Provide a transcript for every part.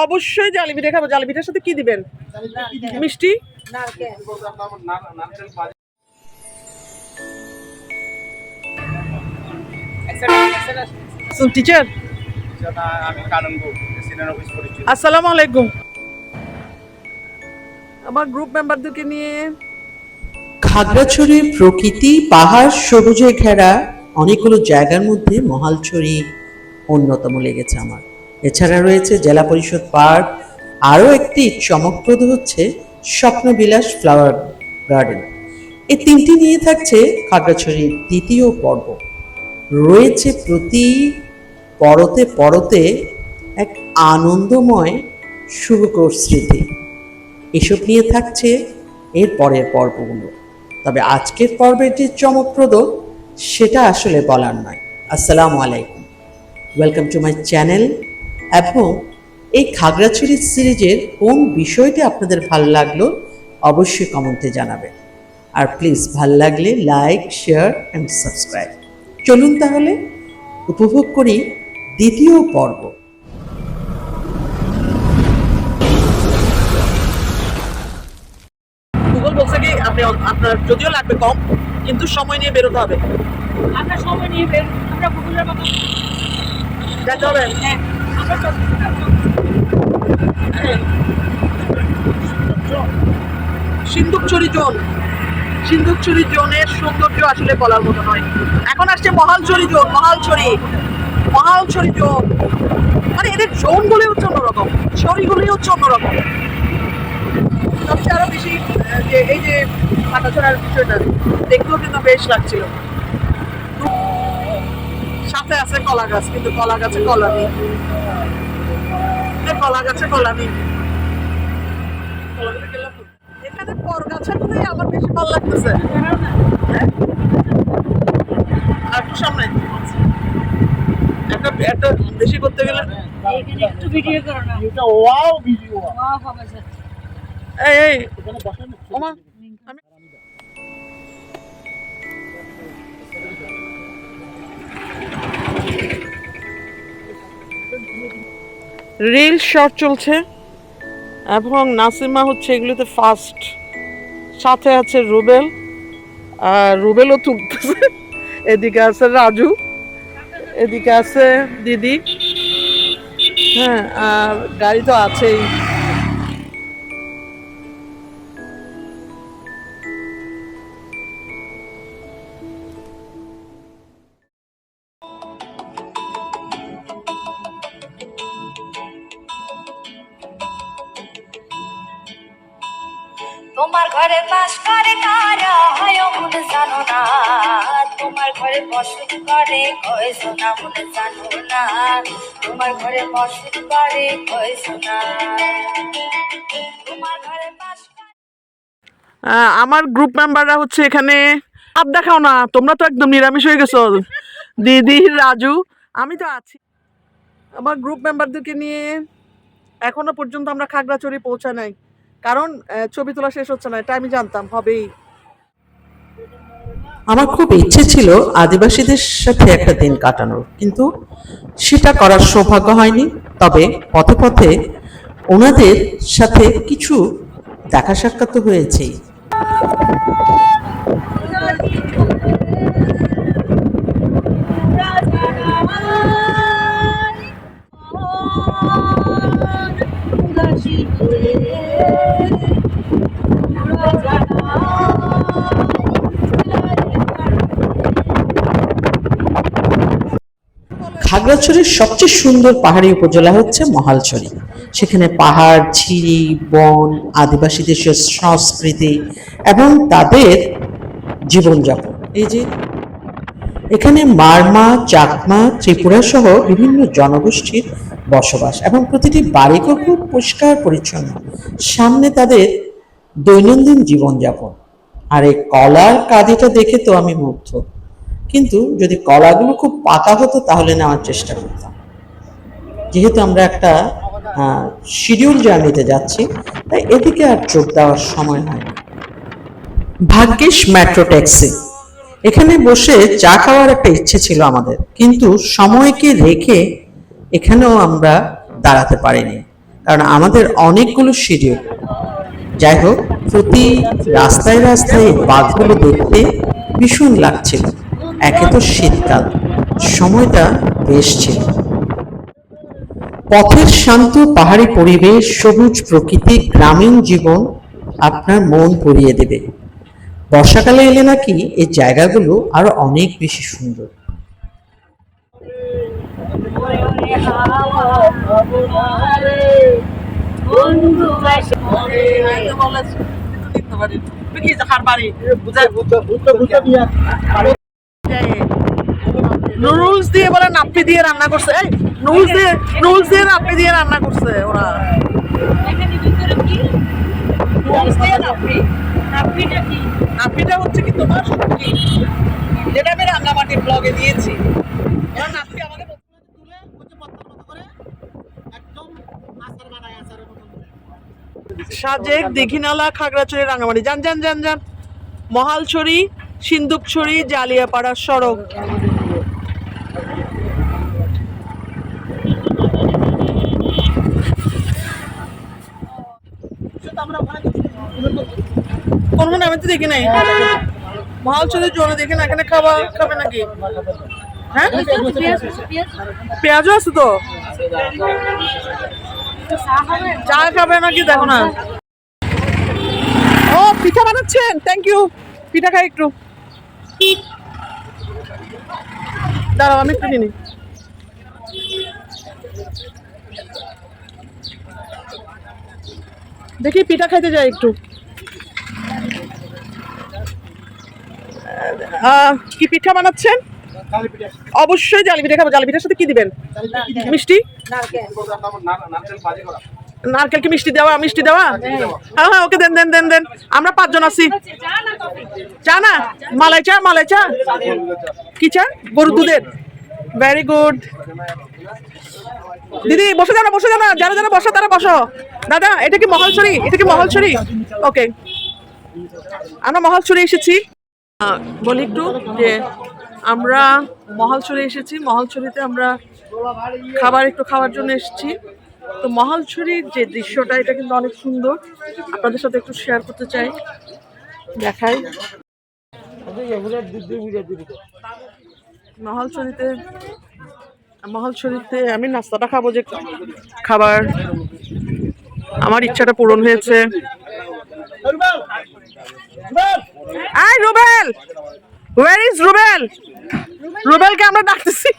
অবশ্যই জালি পিঠা খাবো। জালি পিঠার সাথে কি দিবেন? মিষ্টি, টিচার। আসসালামু আলাইকুম। আমার গ্রুপ মেম্বারদেরকে নিয়ে খাগড়াছড়ির প্রকৃতি পাহাড় সবুজে ঘেরা অনেকগুলো জায়গার মধ্যে মহালছড়ি অন্যতম লেগেছে আমার। এছাড়া রয়েছে জেলা পরিষদ পার্ক, আরও একটি চমকপ্রদ হচ্ছে স্বপ্নবিলাস ফ্লাওয়ার গার্ডেন। এই তিনটি নিয়ে থাকছে খাগড়াছড়ির দ্বিতীয় পর্ব। রয়েছে প্রতি পরতে পরতে এক আনন্দময় সুখকর স্মৃতি। এসব নিয়ে থাকছে এর পরের পর্বগুলো। তবে আজকের পর্বের যে চমকপ্রদ সেটা আসলে বলার নয়। আসসালামু আলাইকুম, ওয়েলকাম টু মাই চ্যানেল। এবং এই খাগড়াছড়ি সিরিজের কোন বিষয়টি আপনাদের ভালো লাগলো অবশ্যই কমেন্টে জানাবেন। আর প্লিজ ভালো লাগলে লাইক, শেয়ার অ্যান্ড সাবস্ক্রাইব। চলুন তাহলে উপভোগ করি দ্বিতীয় পর্ব। গুগল বলছে কি আপনি আপনার যদিও লাগবে কম, কিন্তু সময় নিয়ে বেরোতে হবে। আমরা সময় নিয়ে বের, আমরা গুগলের মতো যেতে হবে। হ্যাঁ, আমরা সিন্ধুকছড়ি জোন, সিন্ধুকছড়ি জোনের সৌন্দর্য আসলে বলার মতো নয়। এখন আসছে মহালছড়ি জোন, মহালছড়ি জোন। মানে এদের জোনগুলি হচ্ছে অন্যরকম, ছড়িগুলি হচ্ছে অন্যরকম। সবচেয়ে আরো বেশি যে এই যে হাঁটাচড়ার বিষয়টা দেখতেও কিন্তু বেশ লাগছিল। সাথে আছে কলা গাছ, কিন্তু কলা গাছে কলা নেই। কলা গাছে কলা নেই। এখানে পর গাছাগুলোই আমার বেশি ভালো লাগতেছে। আর একটু সামনে একটা বেশি করতে গেলে এখানে একটু ভিডিও করো না। এটা ওয়াও ভিডিও। ওয়াও হবে যাচ্ছে। এই এখানে বসেন ওমা আমি রিল শট চলছে এবং নাসিমা হচ্ছে এগুলোতে ফার্স্ট। সাথে আছে রুবেল, আর রুবেলও তুলতেছে। এদিকে আছে রাজু, এদিকে আছে দিদি। হ্যাঁ, আর গাড়ি তো আছেই। তোমার ঘরে বাস করে কারা হয় মনে জানো না, তোমার ঘরে বসত করে কয়েছো না মনে জানো না, তোমার ঘরে বসত করে কয়েছো না, তোমার ঘরে বাস আমার গ্রুপ মেম্বাররা হচ্ছে এখানে। আর দেখাও না, তোমরা তো একদম নিরামিষ হয়ে গেছো। দিদি, রাজু, আমি তো আছি। আমার গ্রুপ মেম্বারদেরকে নিয়ে এখনো পর্যন্ত আমরা খাগড়াছড়ি পৌঁছা নাই, কারণ ছবি তোলা শেষ হচ্ছে না। এটা আমি জানতাম হবেই। আমার খুব ইচ্ছে ছিল আদিবাসীদের সাথে একটা দিন কাটানোর, কিন্তু সেটা করার সৌভাগ্য হয়নি। তবে পথে পথে ওনাদের সাথে কিছু দেখা সাক্ষাৎ তো হয়েছেই। খাগড়াছড়ির সবচেয়ে সুন্দর পাহাড়ি উপজেলা হচ্ছে মহালছড়ি। সেখানে পাহাড়, ঝিরি, বন, আদিবাসীদের সংস্কৃতি এবং তাদের জীবনযাপন। এই যে এখানে মারমা, চাকমা, ত্রিপুরা সহ বিভিন্ন জনগোষ্ঠীর বসবাস এবং প্রতিটি বাড়িঘর খুব পরিষ্কার পরিচ্ছন্ন। সামনে তাদের দৈনন্দিন জীবনযাপন। আর এই কলার কাঁদিটা দেখে তো আমি মুগ্ধ, কিন্তু যদি কলাগুলো খুব পাকা হতো তাহলে নেওয়ার চেষ্টা করতাম। যেহেতু আমরা একটা শিডিউল জার্নিতে যাচ্ছি, তাই এদিকে আর চোখ দেওয়ার সময় হয় না। ভাগ্যিস মেট্রো ট্যাক্সি। এখানে বসে চা খাওয়ার একটা ইচ্ছে ছিল আমাদের, কিন্তু সময়কে রেখে এখানেও আমরা দাঁড়াতে পারিনি, কারণ আমাদের অনেকগুলো শিডিউল। যাই হোক, প্রতি রাস্তায় রাস্তায় এই বাঘগুলো দেখতে ভীষণ লাগছিল। একে তো শীতকাল, সময়টা বেশ ছিল। পথের শান্ত পাহাড়ি পরিবেশ, সবুজ প্রকৃতি, গ্রামীণ জীবন আপনার মন ভরিয়ে দেবে। বর্ষাকালে এলে নাকি এই জায়গাগুলো আরো অনেক বেশি সুন্দর। নুডলস দিয়ে বলে নাপ্পি দিয়ে রান্না করছে, এই নুডলস দিয়ে নাপ্পি দিয়ে রান্না করছে ওরা। এখানে ভিতরে কি নুডলস দিয়ে নাপ্পি। নাপিটা কি? নাপ্পিটা হচ্ছে কি তোমার শুটকি, যেটা আমি রান্নাবাটি ব্লগে দিয়েছি। ওরা নাপ্পি আমাকে তুলে হচ্ছে পাতলার মতো করে একদম আচার বানায়, আচারের মতো করে। সাজেক, দীঘিনালা, খাগড়াছড়ি, রাঙামাটি, যান যান যান যান। মহালছড়ি, সিন্দুকছড়ি, জালিয়াপাড়া সড়ক। কোন আমি তো দেখি নাই। মহালছড়ির জন্য দেখি না, এখানে খাবে নাকি? হ্যাঁ, পেঁয়াজও আছে তো। চা খাবে নাকি দেখো না। ও পিঠা বানাচ্ছেন, থ্যাংক ইউ। পিঠা খাই একটু, দাঁড়াও আমি একটু নিই। দেখি পিঠা খাইতে যাই একটু। কি পিঠা বানাচ্ছেন? অবশ্যই জালি পিঠা খাবো। জালি পিঠার সাথে কি দিবেন? মিষ্টি, নারকেল কি মিষ্টি দেওয়া? মিষ্টি দেওয়া, হ্যাঁ হ্যাঁ, ওকে দেন দেন দেন দেন। আমরা 5 জন আছি। চা না, মালাই চা, মালাই চা। কি চা? গরুর দুধের। Very good. দিদি বসে যাও না, বসে যাও না, যারা যারা বসো তারা বসো। দাদা এটা কি মহালছড়ি? এটা কি মহালছড়ি? ওকে, আমরা মহালছড়ি এসেছি। বলি একটু যে আমরা মহালছড়ি এসেছি। মহালছড়িতে আমরা একটু খাওয়ার জন্য এসেছি। তো মহালছড়ির যে দৃশ্যটা, এটা কিন্তু অনেক সুন্দর। আপনাদের সাথে একটু শেয়ার করতে চাই, দেখাই। মহালছড়িতে আমি নাস্তাটা খাবো, যে খাবার আমার ইচ্ছাটা পূরণ হয়েছে। আই রুবেল, where is রুবেল? রুবেলকে আমরা ডাকতেছি।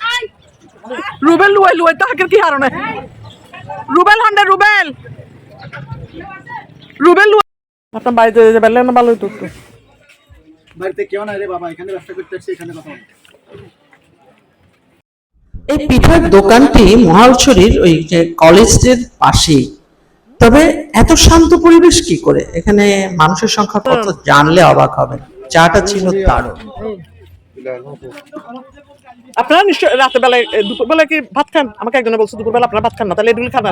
রুবেল লুয়াই তাকে কি হারনে? রুবেল হন্ডে, রুবেল আপনার বাড়িতে যেতে পারলে না ভালো হতো। বাড়িতে কেউ নাই রে বাবা, এখানে ব্যবসা করতে আসছি, এখানে কথা বল। এই পিঠার দোকানটি মহালছড়ির ওই যে কলেজের পাশেই। তবে এত শান্ত পরিবেশ কি করে? এখানে মানুষের সংখ্যা কত জানলে অবাক হবেন। চাটা ছিল দারুণ। আপনারা নিশ্চয় রাতের বেলায়, দুপুর বেলায় কি ভাত খান? আমাকে একজনে বলছে দুপুর বেলা আপনারা ভাত খান না, তাহলে এগুলি খান না।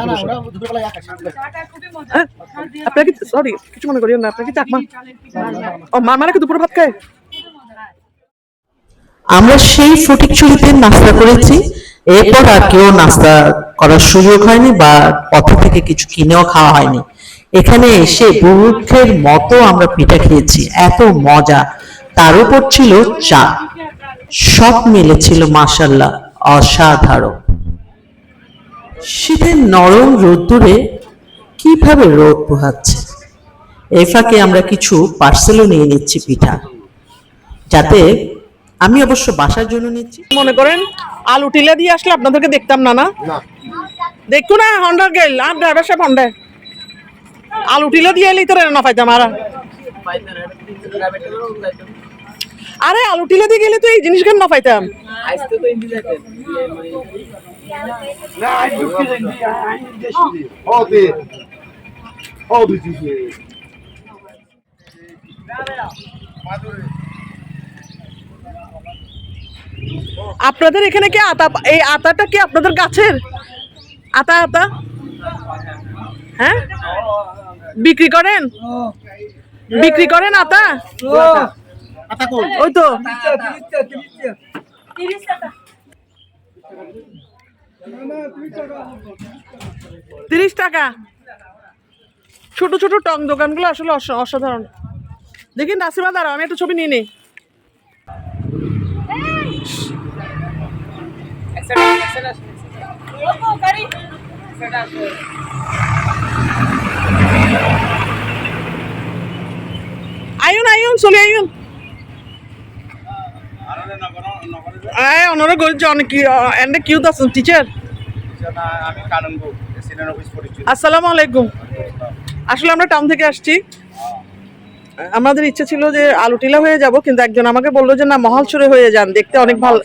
আপনারা কি, সরি কিছু মনে করিয়েন না, আপনারা কি চাকমা? ও মারা কি দুপুরে ভাত খায়? আমরা সেই ফটিকছড়িতে নাস্তা করেছি, এরপর আর কেউ নাস্তা করার সুযোগ হয়নি বা পথ থেকে কিছু কিনেও খাওয়া হয়নি। এখানে এসে বুভুক্ষের মতো আমরা পিঠা খেয়েছি, এত মজা। তার উপর ছিল চা, সব মিলেছিল মাশাআল্লাহ, অসাধারণ। শীতের নরম রোদ্দুরে কিভাবে রোদ পোহাচ্ছে। এই ফাঁকে আমরা কিছু পার্সেলও নিয়ে নিচ্ছি পিঠা, যাতে আমি অবশ্য বাসার জন্য নিচ্ছি। মনে করেন আলু টিলা দিয়ে আসলে আপনাদেরকে দেখতাম না। না দেখতো না, হন্ডার গেল আর ড্রাইভার সাহেব হন্ডা আলু টিলা দিয়ে এলেই তো না পাইতাম। আরে আলু টিলা দিয়ে গেলে তো এই জিনিসগুলো না পাইতাম। আপনাদের এখানে কি আতা, এই আতাটা কি আপনাদের গাছের আতা? হ্যাঁ, বিক্রি করেন আতা? ওই তো 30 টাকা। ছোট ছোট টং দোকানগুলো আসলে অসাধারণ। দেখি নাসিমা, দাঁড়াও আমি একটা ছবি নিয়ে নিই। আইন আইন চলে আইন। ওনারা বলছে অনেক এন্ড কিউট আছেন টিচার। আমি কাননগো সিনিয়র অফিস পরিচিত। আসসালামু আলাইকুম। আসলে আমরা টাউন থেকে আসছি। আমাদের ইচ্ছে ছিল যে আলুটিলা হয়ে যাব, কিন্তু একজন আমাকে বললো যে না, মহালছড়ি হয়ে যান, দেখতে অনেক ভালো।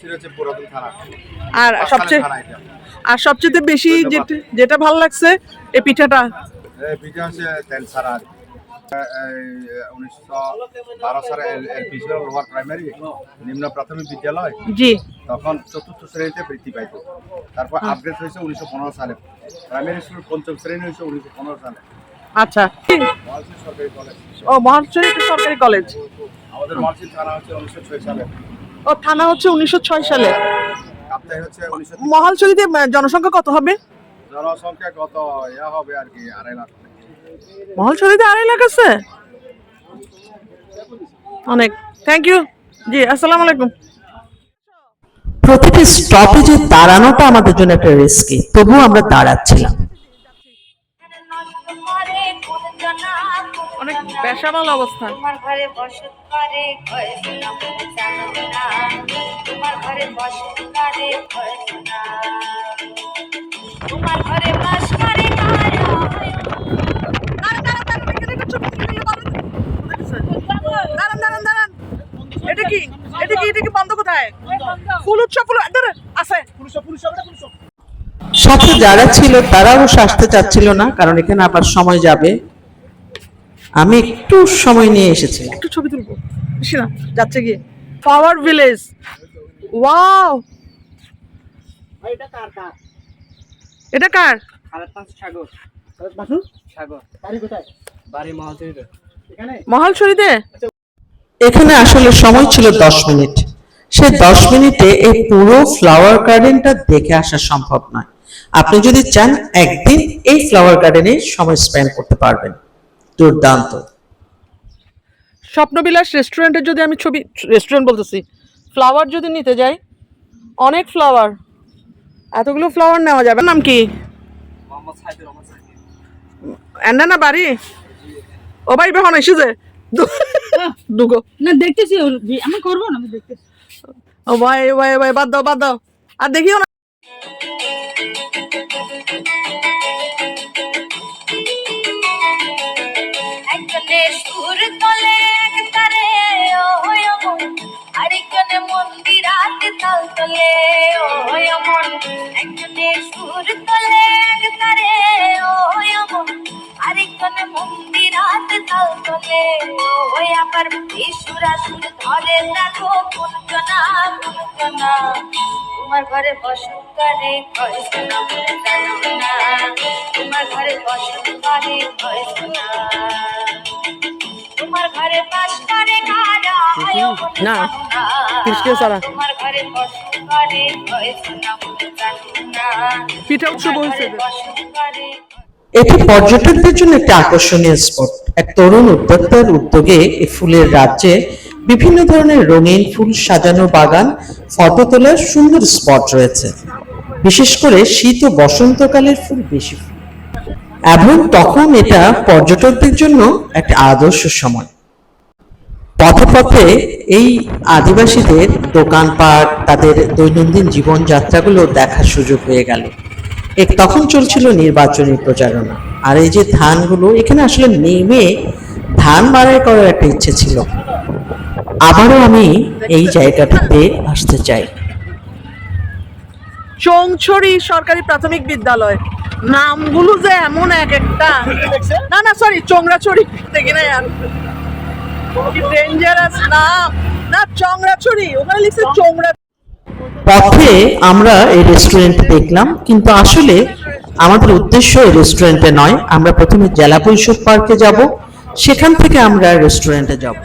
আর সবচেয়ে বেশি যেটা ভালো লাগছে এই পিঠাটা। পিঠা হচ্ছে তেল ছাড়া। 1912 সালে এলপি ছিল লোয়ার প্রাইমারি নিম্ন প্রাথমিক বিদ্যালয়। জি। তখন 4th শ্রেণীতে বৃত্তি পাইতো। তারপর আপগ্রেড হয়েছে 1915 সালে। প্রাইমারি স্কুল 5ম শ্রেণী হয়েছে 1915 সালে। আচ্ছা। মহালছড়ি সরকারি কলেজ। ও, মহালছড়ি সরকারি কলেজ। আমাদের মহালছড়ি থানা হচ্ছে 1906 সালে। ও, থানা হচ্ছে 1906 সালে। কাপ্তাই হচ্ছে 1903। মহালছড়িতে জনসংখ্যা কত হবে? জনসংখ্যা কত হবে আর কি 2.5 লাখ। মহালছড়িতে 2.5 লাখ আছে, অনেক। Thank you. জি, আসসালামু আলাইকুম। প্রতিটি স্টপেজে দাঁড়ানোটা আমাদের জন্য একটা রিস্কি, তবুও আমরা দাঁড়াচ্ছিলাম। অনেক বেসামাল অবস্থা। তোমার ঘরে বসত করে কয়েছো না মনে জানো না, তোমার ঘরে বসত করে কয়েছো না, তোমার ঘরে বাস করে এটা কি বন্ধ কোথায়? ফুল উৎসব আছে। সাথে যারা ছিল তারা অবশ্য আসতে চাচ্ছিল না, কারণ এখানে আবার সময় যাবে। আমি একটু সময় নিয়ে এসেছিলাম। একটু ছবি তুলবো। বেশি না, যাচ্ছে গিয়ে ফ্লাওয়ার ভিলেজ। ওয়াও, এটা কার? এটা কার? সাগর। সাগর। বাড়ি কোথায়? বাড়ি মহালছড়িতে। এখানে মহালছড়িতে। এখানে আসলে সময় ছিল 10 মিনিট। সেই 10 মিনিটে এই পুরো ফ্লাওয়ার গার্ডেনটা দেখে আসা সম্ভব নয়। আপনি যদি চান একদিন এই ফ্লাওয়ার গার্ডেনে সময় স্পেন্ড করতে পারবেন। দুর্দান্ত। স্বপ্নবিলাস রেস্টুরেন্টের যদি আমি রেস্টুরেন্ট বলতেছি, ফ্লাওয়ার যদি নিতে যাই, অনেক ফ্লাওয়ার, এতগুলো ফ্লাওয়ার নেওয়া যাবে। নাম কি? এন্ডা না বাড়ি? ও ভাই বেহন এসেছে দুগো না দেখতেছি, আমি করবো না, আমি দেখতেছি। ও ভাই বাদ দাও আর দেখিও না। একজনে সুর তোলে একতারে ওই অমন, আরেকজনে মন্দিরাতে তাল তোলে ওই অমন, একজনে সুর তোলে একতারে ওই অমন, আরেকজনে মন্দিরাতে তাল তোলে ওই আবার বিশুরা সুর ধরে দেখো কোন জনা, তোমার ঘরে বসত করে কয়েছো না মনে জানো না, তোমার ঘরে বসত করে কয়েছো না, তোমার ঘরে বাস করে কারা না, কিসকে সারা তোমার ঘরে বসত করে কয়েছো না মনে জানো না, পিঠা উৎসব হয়েছে। এটি পর্যটকদের জন্য একটি আকর্ষণীয় স্পট। এক তরুণ উদ্যোক্তার উদ্যোগে এই ফুলের রাজ্যে বিভিন্ন ধরনের রঙিন ফুল সাজানো বাগান, ফটো তোলার সুন্দর স্পট রয়েছে। বিশেষ করে শীত ও বসন্তকালের ফুল বেশি ফুল, এবং তখন এটা পর্যটকদের জন্য একটা আদর্শ সময়। পথে পথে এই আদিবাসীদের দোকানপাট, তাদের দৈনন্দিন জীবনযাত্রাগুলো দেখার সুযোগ হয়ে গেল। তখন চলছিল নির্বাচনী প্রচারণা। আর এই যে ধানগুলো, এখানে আসলে নেমে ধান মাড়াই করার একটা ইচ্ছে ছিল। আবারও আমি এই জায়গাটাতে আসতে চাই। চংছড়ি সরকারি প্রাথমিক বিদ্যালয়, নামগুলো যে এমন এক একটা। না সরি, চংরাছড়ি দেখি না আর কি ডেঞ্জারাস নাম। না, চংরাছড়ি, ওখানে লিখছে চংরা। পথে আমরা এই রেস্টুরেন্ট দেখলাম, কিন্তু আসলে আমাদের উদ্দেশ্য এই রেস্টুরেন্টে নয়। আমরা প্রথমে জেলা পরিষদ পার্কে যাব, সেখান থেকে আমরা রেস্টুরেন্টে যাব।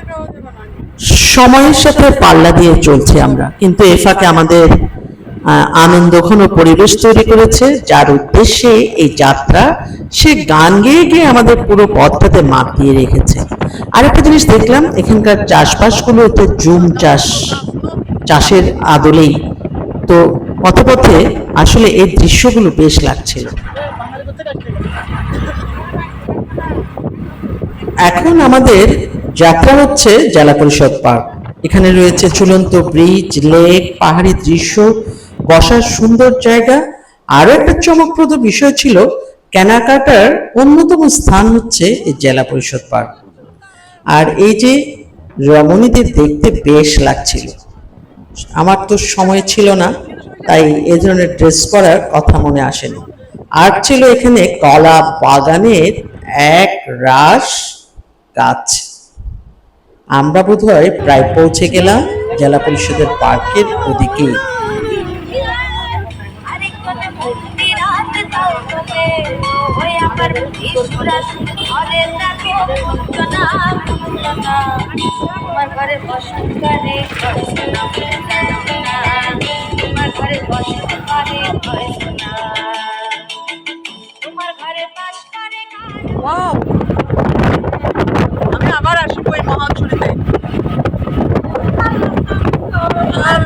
সময়ের সাথে পাল্লা দিয়ে চলছি আমরা, কিন্তু এ ফাঁকে আমাদের আনন্দঘন পরিবেশ তৈরি করেছে, যার উদ্দেশ্যে এই যাত্রা সে গান গেয়ে গিয়ে আমাদের পুরো পথটাতে মাতিয়ে রেখেছে। আরেকটা জিনিস দেখলাম, এখানকার চাষবাসগুলো তো জুম চাষের আদলেই, তো পথে পথে আসলে এই দৃশ্যগুলো বেশ লাগছিল। এখন আমাদের যাত্রা হচ্ছে জেলা পরিষদ পার্ক। এখানে রয়েছে ঝুলন্ত ব্রিজ, লেক, পাহাড়ি দৃশ্য, বসার সুন্দর জায়গা। আরো একটা চমকপ্রদ বিষয় ছিল, কেনাকাটার অন্যতম স্থান হচ্ছে এই জেলা পরিষদ পার্ক। আর এই যে রমণীদের দেখতে বেশ লাগছিল। আমার তো সময় ছিল না, তাই এই ধরনের ড্রেস পরার কথা মনে আসেনি। আর ছিল এখানে কলা বাগানের এক রাশ গাছ। আমরা বোধহয় প্রায় পৌঁছে গেলাম জেলা পরিষদের পার্কের ওদিকে। তোমার ঘরে বসত করে তোমার ঘরে বসত করে তোমার ঘরে বাস করে। ওয়াও, আমি আবার আসবো এই মহালছড়িতে। আর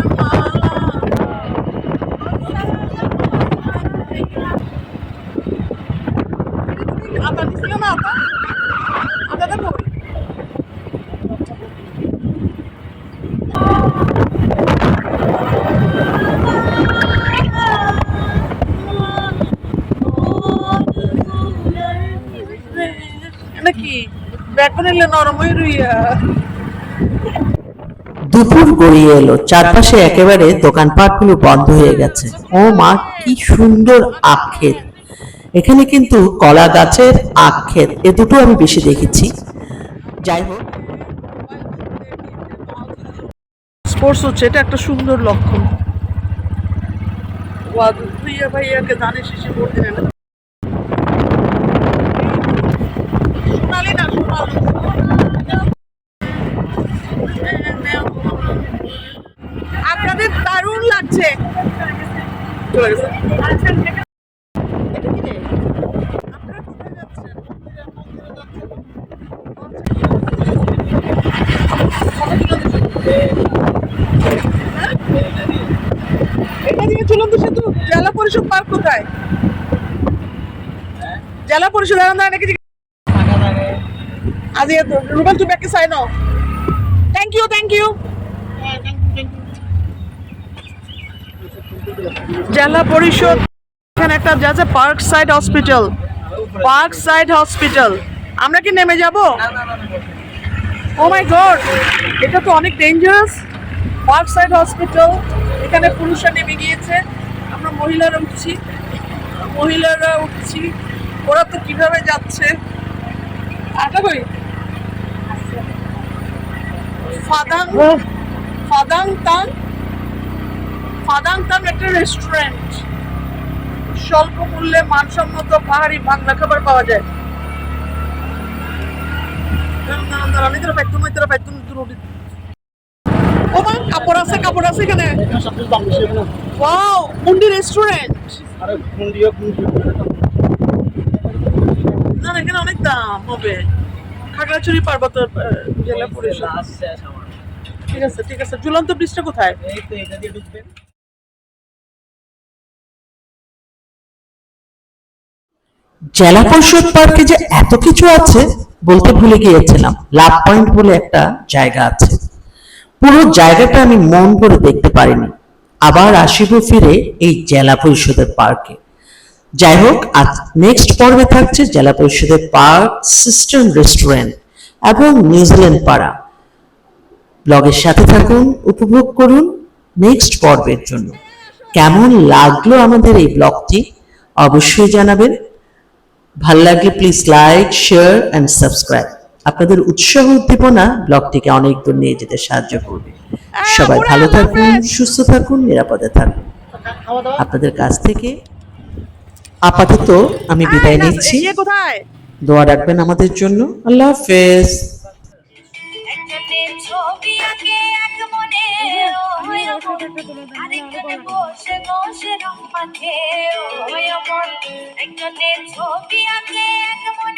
আতা দিছিল না, আতাটা কই? এটা কি ব্যাগ নিলে নরম হয়ে রইয়া? দুপুর গড়িয়ে এলো, চারপাশে একেবারে দোকানপাটগুলো বন্ধ হয়ে গেছে। ও মা, কি সুন্দর আখ ক্ষেত! এখানে কিন্তু কলা গাছের আখ ক্ষেত, এ দুটো আমি বেশি দেখেছি। যাই হোক, স্পোর্টস হচ্ছে, এটা একটা সুন্দর লক্ষণ। ভাইয়া ভাইয়াকে ধানের শেষে ভোট দিলেন না। সোনালি না, সোনালি। আপনাদের দারুণ লাগছে। চলে গেছে। এটা কি রে? আপনারা কোথায় যাচ্ছেন? এটা দিয়ে ঝুলন্ত সেতু। জেলা পরিষদ পার্ক কোথায়? জেলা পরিষদ নাকি? আজি রুবেল, তুমি একটা সাইন নাও। Thank you, thank you. জেলা পরিষদ এখানে একটা যা আছে park side hospital. Park side hospital, আমরা কি নেমে যাব? ও মাই গড, এটা তো অনেক ডেঞ্জারাস। পার্ক সাইড হসপিটাল, এখানে পুরুষরা নেমে গিয়েছে, আমরা মহিলারা উঠছি। ওরা তো কিভাবে যাচ্ছে? আটা কই? ফাদাং একটা রেস্টুরেন্ট, স্বল্প মূল্যে মানসম্মত পাহাড়ি বাংলা খাবার পাওয়া যায়। কাপড় আছে এখানে। ওয়াও, মুন্ডি রেস্টুরেন্ট। না, এখানে অনেক দাম হবে। খাগড়াছড়ি পার্বত্য জেলা পরিষদ। ঠিক আছে। ঝুলন্ত ব্রিজটা কোথায়? জেলা পরিষদ পার্কে যে এত কিছু আছে বলতে ভুলে গিয়েছিলাম। লাভ পয়েন্ট বলে একটা জায়গা আছে, পুরো জায়গাটা আমি মন করে দেখতে পারিনি। আবার আসিব ফিরে এই জেলা পরিষদের পার্কে। যাই হোক, আজ নেক্সট পর্বে থাকছে জেলা পরিষদের পার্ক, সিস্টার্ন রেস্টুরেন্ট এবং নিউজিল্যান্ড পাড়া। ব্লগের সাথে থাকুন, উপভোগ করুন নেক্সট পর্বের জন্য। কেমন লাগলো আমাদের এই ব্লগটি অবশ্যই জানাবেন। ভালো লাগলে please like, share and subscribe. আপনাদের উৎসাহ উদ্দীপনা ব্লগটিকে অনেক দূর নিয়ে যেতে সাহায্য করবে। সবাই ভালো থাকুন, সুস্থ থাকুন, নিরাপদে থাকুন। আপনাদের কাছ থেকে আপাতত আমি বিদায় নিচ্ছি। কোথায়? দোয়া রাখবেন আমাদের জন্য। আল্লাহ হাফেজ। ছবি আঁকে এক মনে আরেকজনে বসে বসে রং মাখে ওই মন একজনের ছবি আঁকে এক মনে